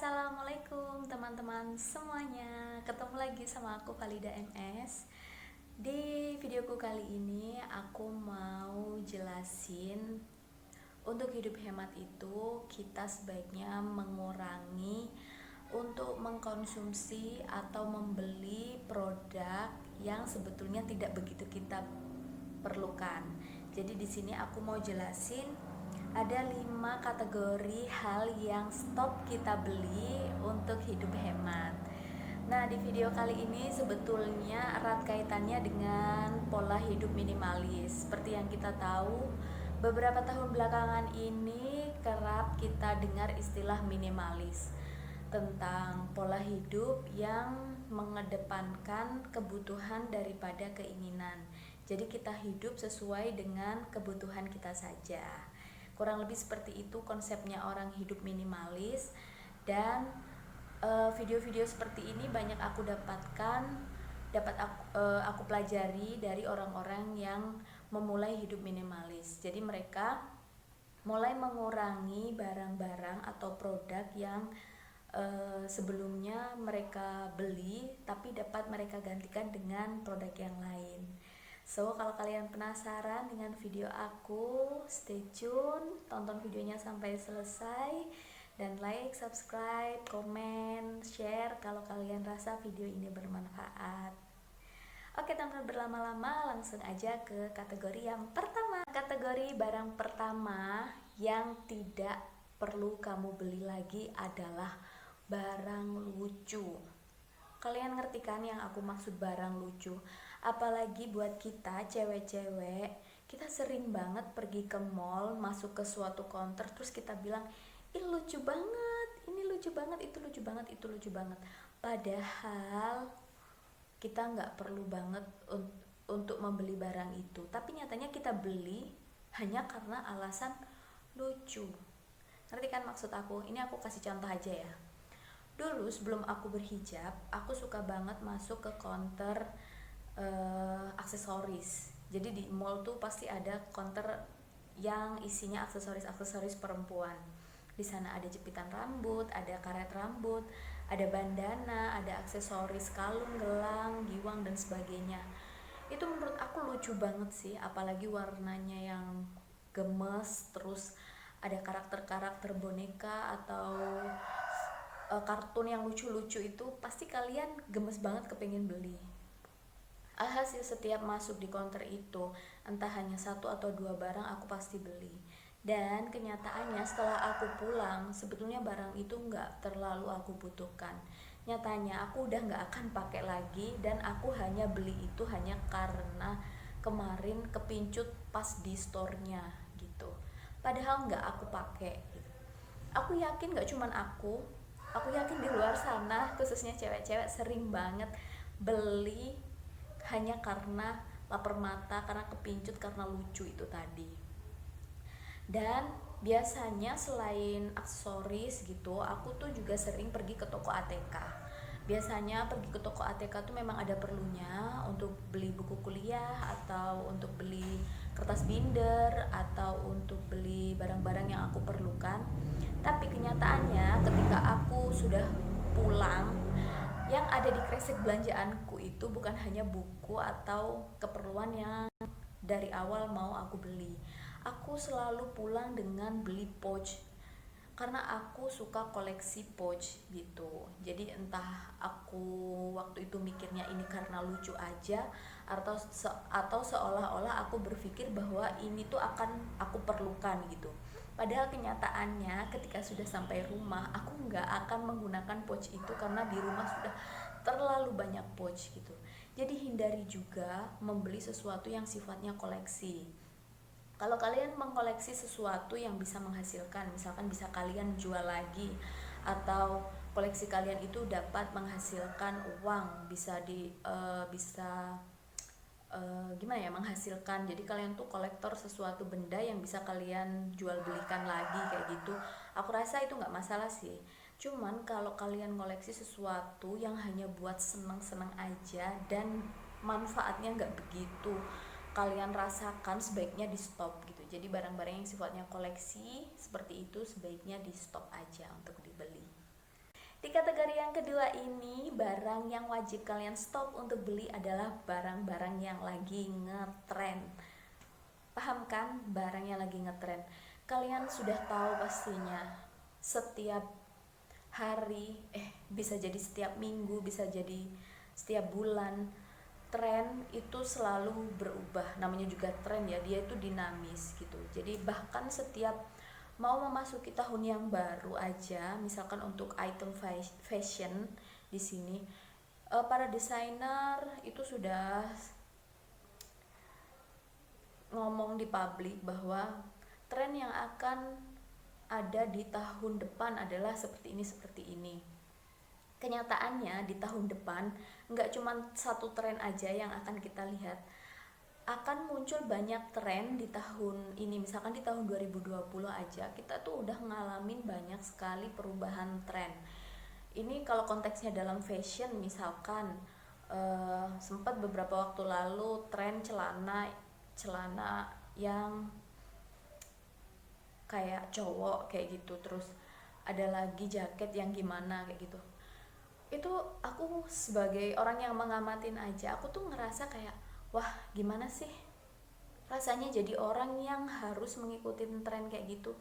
Assalamualaikum teman-teman semuanya. Ketemu lagi sama aku Valida MS. Di videoku kali ini aku mau jelasin untuk hidup hemat itu kita sebaiknya mengurangi untuk mengkonsumsi atau membeli produk yang sebetulnya tidak begitu kita perlukan. Jadi di sini aku mau jelasin ada 5 kategori hal yang stop kita beli untuk hidup hemat. Nah, di video kali ini sebetulnya erat kaitannya dengan pola hidup minimalis. Seperti yang kita tahu, beberapa tahun belakangan ini kerap kita dengar istilah minimalis tentang pola hidup yang mengedepankan kebutuhan daripada keinginan. Jadi kita hidup sesuai dengan kebutuhan kita saja. Kurang lebih seperti itu konsepnya orang hidup minimalis. Dan video-video seperti ini banyak aku dapatkan, aku pelajari dari orang-orang yang memulai hidup minimalis. Jadi mereka mulai mengurangi barang-barang atau produk yang sebelumnya mereka beli tapi dapat mereka gantikan dengan produk yang lain. So, kalau kalian penasaran dengan video aku, stay tune, tonton videonya sampai selesai, dan like, subscribe, komen, share kalau kalian rasa video ini bermanfaat. Oke, tanpa berlama-lama langsung aja ke kategori yang pertama. Kategori barang pertama yang tidak perlu kamu beli lagi adalah barang lucu. Kalian ngerti kan yang aku maksud barang lucu? Apalagi buat kita cewek-cewek, kita sering banget pergi ke mall, masuk ke suatu counter, terus kita bilang, ih lucu banget, ini lucu banget, itu lucu banget, itu lucu banget. Padahal kita nggak perlu banget untuk membeli barang itu, tapi nyatanya kita beli hanya karena alasan lucu. Ngerti kan maksud aku? Ini aku kasih contoh aja ya. Dulu sebelum aku berhijab, aku suka banget masuk ke counter aksesoris. Jadi di mall tuh pasti ada counter yang isinya aksesoris perempuan. Di sana ada jepitan rambut, ada karet rambut, ada bandana, ada aksesoris kalung, gelang, giwang dan sebagainya. Itu menurut aku lucu banget sih, apalagi warnanya yang gemes, terus ada karakter-karakter boneka atau kartun yang lucu-lucu itu pasti kalian gemes banget kepengen beli. Alhasil setiap masuk di counter itu, entah hanya 1 atau 2 barang aku pasti beli. Dan kenyataannya setelah aku pulang, sebetulnya barang itu nggak terlalu aku butuhkan. Nyatanya aku udah nggak akan pakai lagi, dan aku hanya beli itu hanya karena kemarin kepincut pas di store-nya gitu. Padahal nggak aku pakai gitu. Aku yakin nggak cuman aku yakin di luar sana khususnya cewek-cewek sering banget beli hanya karena lapar mata, karena kepincut, karena lucu itu tadi. Dan biasanya selain aksesoris gitu, aku tuh juga sering pergi ke toko ATK. Biasanya pergi ke toko ATK tuh memang ada perlunya untuk beli buku kuliah, atau untuk beli kertas binder, atau untuk beli barang-barang yang aku perlukan. Tapi kenyataannya ketika aku sudah pulang, yang ada di kresek belanjaanku itu bukan hanya buku atau keperluan yang dari awal mau aku beli. Aku selalu pulang dengan beli pouch karena aku suka koleksi pouch gitu. Jadi entah aku waktu itu mikirnya ini karena lucu aja, atau seolah-olah aku berpikir bahwa ini tuh akan aku perlukan gitu. Padahal kenyataannya ketika sudah sampai rumah, aku nggak akan menggunakan pouch itu karena di rumah sudah terlalu banyak pouch gitu. Jadi hindari juga membeli sesuatu yang sifatnya koleksi. Kalau kalian mengkoleksi sesuatu yang bisa menghasilkan, misalkan bisa kalian jual lagi, atau koleksi kalian itu dapat menghasilkan uang, bisa gimana ya, menghasilkan. Jadi kalian tuh kolektor sesuatu benda yang bisa kalian jual belikan lagi kayak gitu. Aku rasa itu nggak masalah sih. Cuman kalau kalian koleksi sesuatu yang hanya buat seneng-seneng aja dan manfaatnya nggak begitu kalian rasakan, sebaiknya di stop gitu. Jadi barang-barang yang sifatnya koleksi seperti itu sebaiknya di stop aja untuk dibeli. Kategori yang kedua ini, barang yang wajib kalian stop untuk beli adalah barang-barang yang lagi ngetren. Paham kan? Barang yang lagi ngetren. Kalian sudah tahu pastinya, setiap hari, bisa jadi setiap minggu, bisa jadi setiap bulan, tren itu selalu berubah. Namanya juga tren ya, dia itu dinamis gitu. Jadi bahkan setiap mau memasuki tahun yang baru aja, misalkan untuk item fashion di sini, para desainer itu sudah ngomong di publik bahwa tren yang akan ada di tahun depan adalah seperti ini, seperti ini. Kenyataannya di tahun depan nggak cuma satu tren aja yang akan kita lihat, akan muncul banyak tren di tahun ini. Misalkan di tahun 2020 aja kita tuh udah ngalamin banyak sekali perubahan tren. Ini kalau konteksnya dalam fashion, misalkan sempat beberapa waktu lalu tren celana yang kayak cowok kayak gitu, terus ada lagi jaket yang gimana kayak gitu. Itu aku sebagai orang yang ngamatin aja, aku tuh ngerasa kayak, wah gimana sih rasanya jadi orang yang harus mengikuti tren kayak gitu.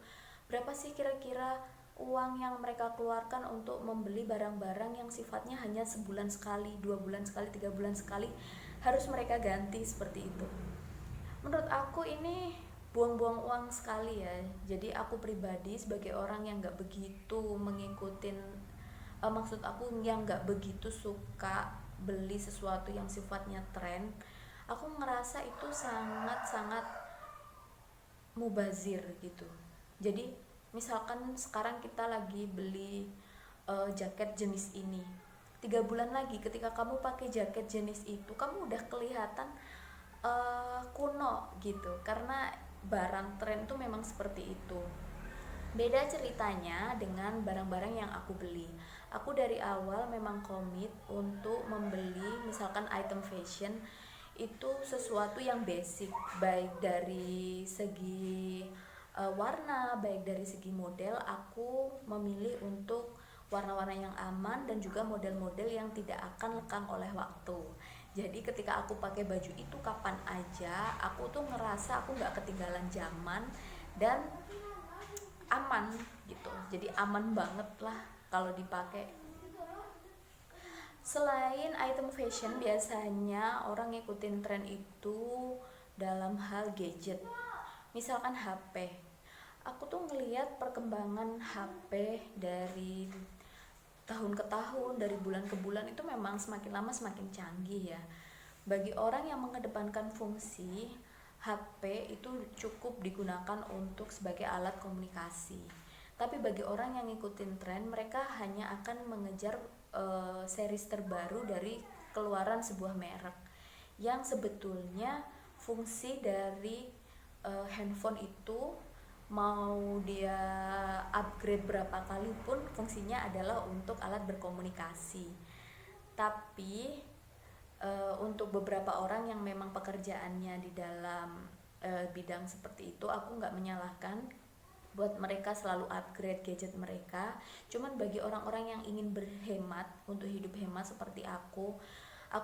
Berapa sih kira-kira uang yang mereka keluarkan untuk membeli barang-barang yang sifatnya hanya sebulan sekali, 2 bulan sekali, 3 bulan sekali harus mereka ganti seperti itu. Menurut aku ini buang-buang uang sekali ya. Jadi aku pribadi sebagai orang yang nggak begitu mengikutin, maksud aku yang nggak begitu suka beli sesuatu yang sifatnya tren, aku ngerasa itu sangat-sangat mubazir gitu. Jadi misalkan sekarang kita lagi beli jaket jenis ini, 3 bulan lagi ketika kamu pakai jaket jenis itu, kamu udah kelihatan kuno gitu, karena barang tren tuh memang seperti itu. Beda ceritanya dengan barang-barang yang aku beli. Aku dari awal memang komit untuk membeli misalkan item fashion itu sesuatu yang basic, baik dari segi warna, baik dari segi model. Aku memilih untuk warna-warna yang aman dan juga model-model yang tidak akan lekang oleh waktu. Jadi ketika aku pakai baju itu kapan aja, aku tuh ngerasa aku nggak ketinggalan zaman dan aman gitu. Jadi aman banget lah kalau dipakai. Selain item fashion, biasanya orang ngikutin tren itu dalam hal gadget. Misalkan HP. Aku tuh ngelihat perkembangan HP dari tahun ke tahun, dari bulan ke bulan itu memang semakin lama semakin canggih ya. Bagi orang yang mengedepankan fungsi, HP itu cukup digunakan untuk sebagai alat komunikasi. Tapi bagi orang yang ngikutin tren, mereka hanya akan mengejar series terbaru dari keluaran sebuah merek, yang sebetulnya fungsi dari handphone itu mau dia upgrade berapa kali pun fungsinya adalah untuk alat berkomunikasi. Tapi untuk beberapa orang yang memang pekerjaannya di dalam bidang seperti itu, aku nggak menyalahkan buat mereka selalu upgrade gadget mereka. Cuman bagi orang-orang yang ingin berhemat, untuk hidup hemat seperti aku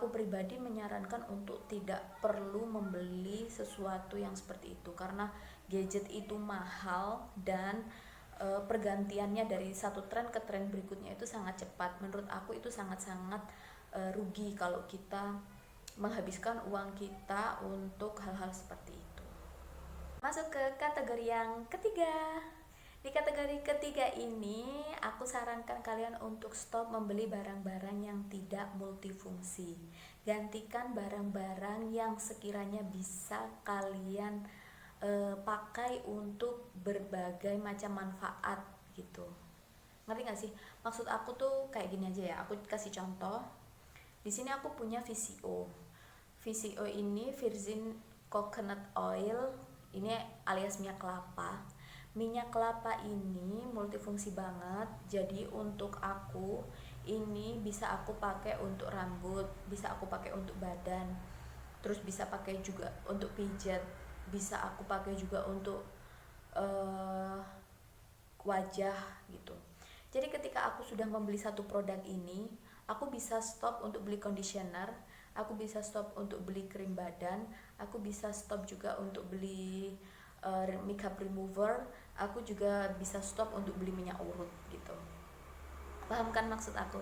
pribadi menyarankan untuk tidak perlu membeli sesuatu yang seperti itu, karena gadget itu mahal dan pergantiannya dari satu tren ke tren berikutnya itu sangat cepat. Menurut aku itu sangat-sangat rugi kalau kita menghabiskan uang kita untuk hal-hal seperti itu. Masuk ke kategori yang ketiga. Di kategori ketiga ini, aku sarankan kalian untuk stop membeli barang-barang yang tidak multifungsi. Gantikan barang-barang yang sekiranya bisa kalian pakai untuk berbagai macam manfaat gitu. Ngerti gak sih? Maksud aku tuh kayak gini aja ya. Aku kasih contoh. Di sini aku punya VCO. VCO ini virgin coconut oil, ini alias minyak kelapa. Minyak kelapa ini multifungsi banget. Jadi untuk aku ini bisa aku pakai untuk rambut, bisa aku pakai untuk badan, terus bisa pakai juga untuk pijat, bisa aku pakai juga untuk wajah gitu. Jadi ketika ketika aku sudah membeli satu produk ini, aku bisa stop untuk beli conditioner, aku bisa stop untuk beli krim badan, aku bisa stop juga untuk beli makeup remover, aku juga bisa stop untuk beli minyak urut gitu. Paham kan maksud aku?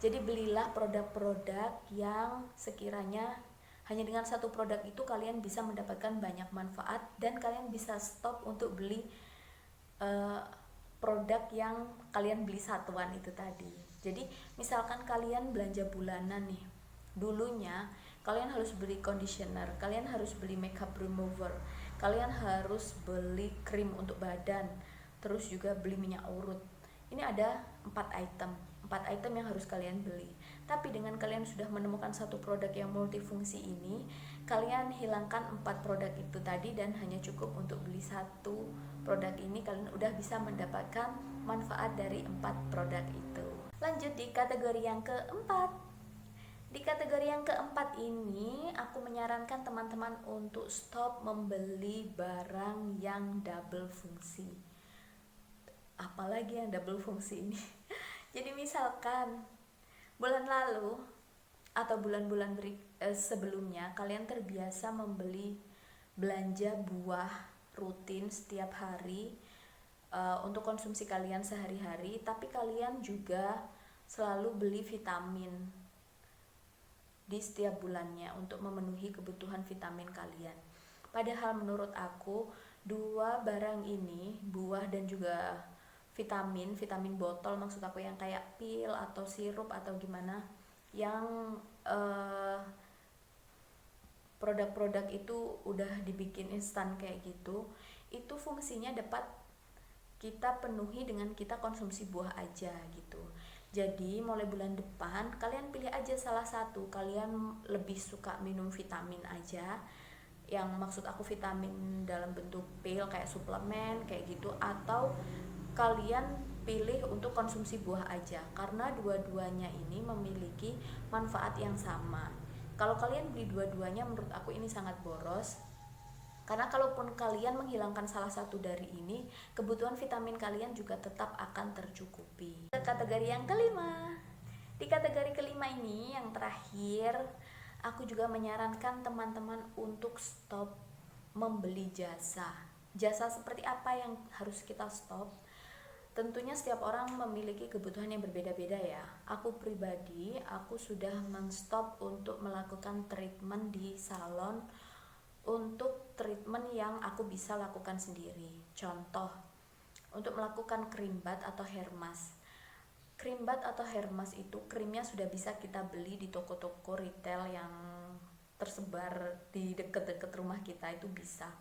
Jadi belilah produk-produk yang sekiranya hanya dengan satu produk itu kalian bisa mendapatkan banyak manfaat, dan kalian bisa stop untuk beli produk yang kalian beli satuan itu tadi. Jadi misalkan kalian belanja bulanan nih, dulunya kalian harus beli conditioner, kalian harus beli makeup remover, kalian harus beli krim untuk badan, terus juga beli minyak urut. Ini ada 4 item yang harus kalian beli. Tapi dengan kalian sudah menemukan satu produk yang multifungsi ini, kalian hilangkan 4 produk itu tadi dan hanya cukup untuk beli satu produk ini. Kalian udah bisa mendapatkan manfaat dari 4 produk itu. Lanjut di kategori yang keempat. Di kategori yang keempat ini, aku menyarankan teman-teman untuk stop membeli barang yang double fungsi. Apalagi yang double fungsi ini? Jadi misalkan bulan lalu atau bulan-bulan sebelumnya kalian terbiasa membeli belanja buah rutin setiap hari untuk konsumsi kalian sehari-hari, tapi kalian juga selalu beli vitamin di setiap bulannya untuk memenuhi kebutuhan vitamin kalian. Padahal menurut aku dua barang ini, buah dan juga vitamin botol, maksud aku yang kayak pil atau sirup atau gimana, yang produk-produk itu udah dibikin instan kayak gitu, itu fungsinya dapat kita penuhi dengan kita konsumsi buah aja gitu. Jadi mulai bulan depan kalian pilih aja salah satu, kalian lebih suka minum vitamin aja, yang maksud aku vitamin dalam bentuk pil kayak suplemen kayak gitu, atau kalian pilih untuk konsumsi buah aja, karena dua-duanya ini memiliki manfaat yang sama. Kalau kalian beli dua-duanya, menurut aku ini sangat boros, karena kalaupun kalian menghilangkan salah satu dari ini, kebutuhan vitamin kalian juga tetap akan tercukupi. Kategori yang kelima. Di kategori kelima ini yang terakhir, aku juga menyarankan teman-teman untuk stop membeli jasa. Jasa seperti apa yang harus kita stop? Tentunya setiap orang memiliki kebutuhan yang berbeda-beda ya. Aku pribadi, aku sudah men-stop untuk melakukan treatment di salon untuk treatment yang aku bisa lakukan sendiri. Contoh, untuk melakukan cream bath atau hair mask. Cream bath atau hair mask itu krimnya sudah bisa kita beli di toko-toko retail yang tersebar di dekat-dekat rumah kita, itu bisa.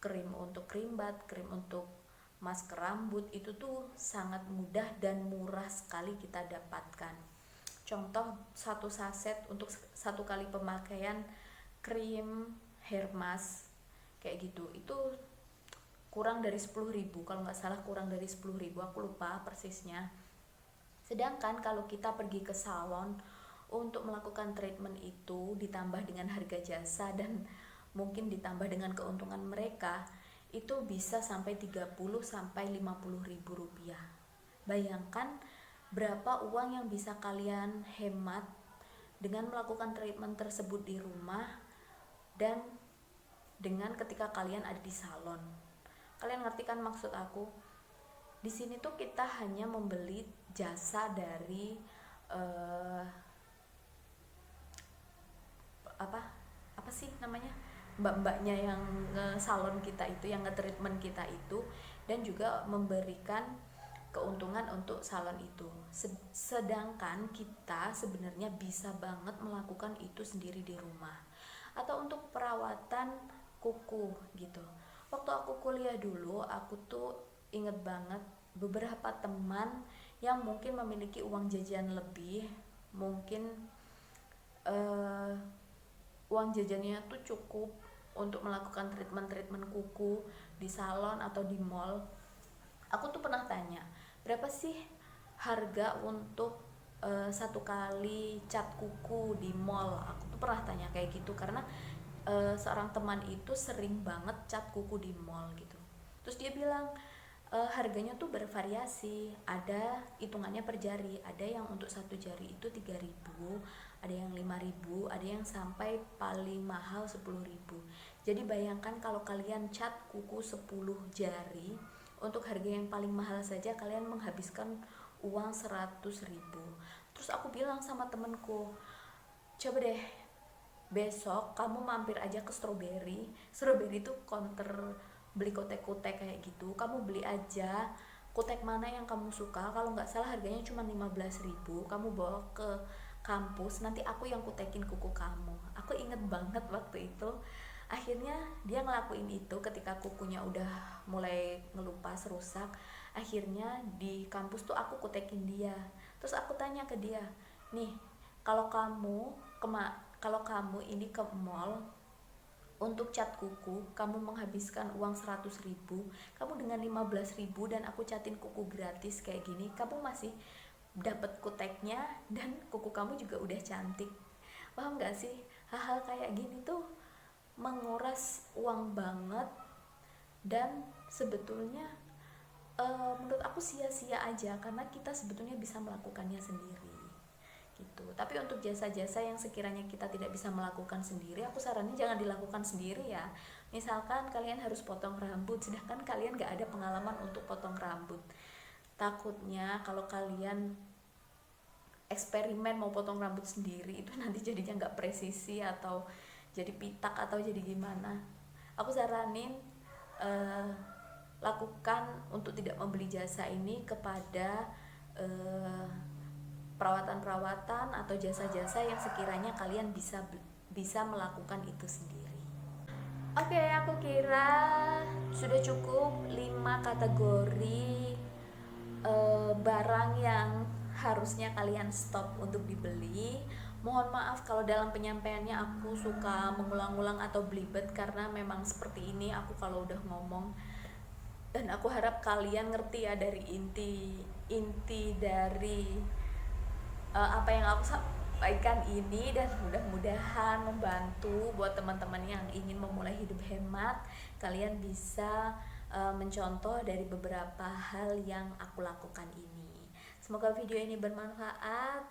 Krim untuk cream bath, krim untuk masker rambut, itu tuh sangat mudah dan murah sekali kita dapatkan. Contoh, satu saset untuk satu kali pemakaian krim hair mask kayak gitu, itu kurang dari 10.000, kalau nggak salah kurang dari 10.000, aku lupa persisnya. Sedangkan kalau kita pergi ke salon untuk melakukan treatment itu, ditambah dengan harga jasa dan mungkin ditambah dengan keuntungan mereka, itu bisa sampai 30 sampai 50 ribu rupiah. Bayangkan berapa uang yang bisa kalian hemat dengan melakukan treatment tersebut di rumah dan dengan ketika kalian ada di salon. Kalian ngerti kan maksud aku? Di sini tuh kita hanya membeli jasa dari apa sih namanya, mbak-mbaknya yang salon kita itu, yang nge-treatment kita itu, dan juga memberikan keuntungan untuk salon itu. Sedangkan kita sebenarnya bisa banget melakukan itu sendiri di rumah. Atau untuk perawatan kuku gitu. Waktu aku kuliah dulu, aku tuh inget banget beberapa teman yang mungkin memiliki uang jajan lebih, mungkin uang jajannya tuh cukup untuk melakukan treatment kuku di salon atau di mall. Aku tuh pernah tanya, berapa sih harga untuk satu kali cat kuku di mall? Aku tuh pernah tanya kayak gitu karena seorang teman itu sering banget cat kuku di mall gitu. Terus dia bilang harganya tuh bervariasi, ada hitungannya per jari, ada yang untuk satu jari itu 3.000, ada yang 5.000, ada yang sampai paling mahal 10.000. Jadi bayangkan kalau kalian cat kuku 10 jari, untuk harga yang paling mahal saja kalian menghabiskan uang 100.000. Terus aku bilang sama temenku, coba deh besok kamu mampir aja ke Strawberry. Strawberry itu counter beli kutek-kutek kayak gitu. Kamu beli aja kutek mana yang kamu suka, kalau nggak salah harganya cuma 15.000. Kamu bawa ke kampus, nanti aku yang kutekin kuku kamu. Aku inget banget waktu itu. Akhirnya dia ngelakuin itu ketika kukunya udah mulai ngelupas rusak. Akhirnya di kampus tuh aku kutekin dia. Terus aku tanya ke dia, nih kalau kalau kamu ini ke mall untuk cat kuku, kamu menghabiskan uang 100.000, kamu dengan 15.000 dan aku catin kuku gratis kayak gini, kamu masih dapat kuteknya dan kuku kamu juga udah cantik. Paham gak sih? Hal-hal kayak gini tuh menguras uang banget, dan sebetulnya menurut aku sia-sia aja karena kita sebetulnya bisa melakukannya sendiri gitu. Tapi untuk jasa-jasa yang sekiranya kita tidak bisa melakukan sendiri, aku saranin jangan dilakukan sendiri ya. Misalkan kalian harus potong rambut, sedangkan kalian gak ada pengalaman untuk potong rambut. Takutnya kalau kalian eksperimen mau potong rambut sendiri, itu nanti jadinya gak presisi atau jadi pitak atau jadi gimana. Aku saranin lakukan untuk tidak membeli jasa ini kepada perawatan-perawatan atau jasa-jasa yang sekiranya kalian bisa melakukan itu sendiri. Oke, aku kira sudah cukup 5 kategori barang yang harusnya kalian stop untuk dibeli. Mohon maaf kalau dalam penyampaiannya aku suka mengulang-ulang atau belibet, karena memang seperti ini aku kalau udah ngomong. Dan aku harap kalian ngerti ya dari inti dari apa yang aku sampaikan ini, dan mudah-mudahan membantu buat teman-teman yang ingin memulai hidup hemat. Kalian bisa mencontoh dari beberapa hal yang aku lakukan ini. Semoga video ini bermanfaat.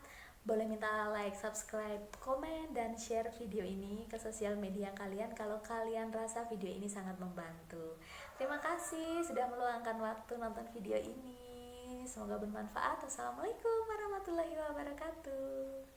Boleh minta like, subscribe, komen, dan share video ini ke sosial media kalian kalau kalian rasa video ini sangat membantu. Terima kasih sudah meluangkan waktu nonton video ini. Semoga bermanfaat. Assalamualaikum warahmatullahi wabarakatuh.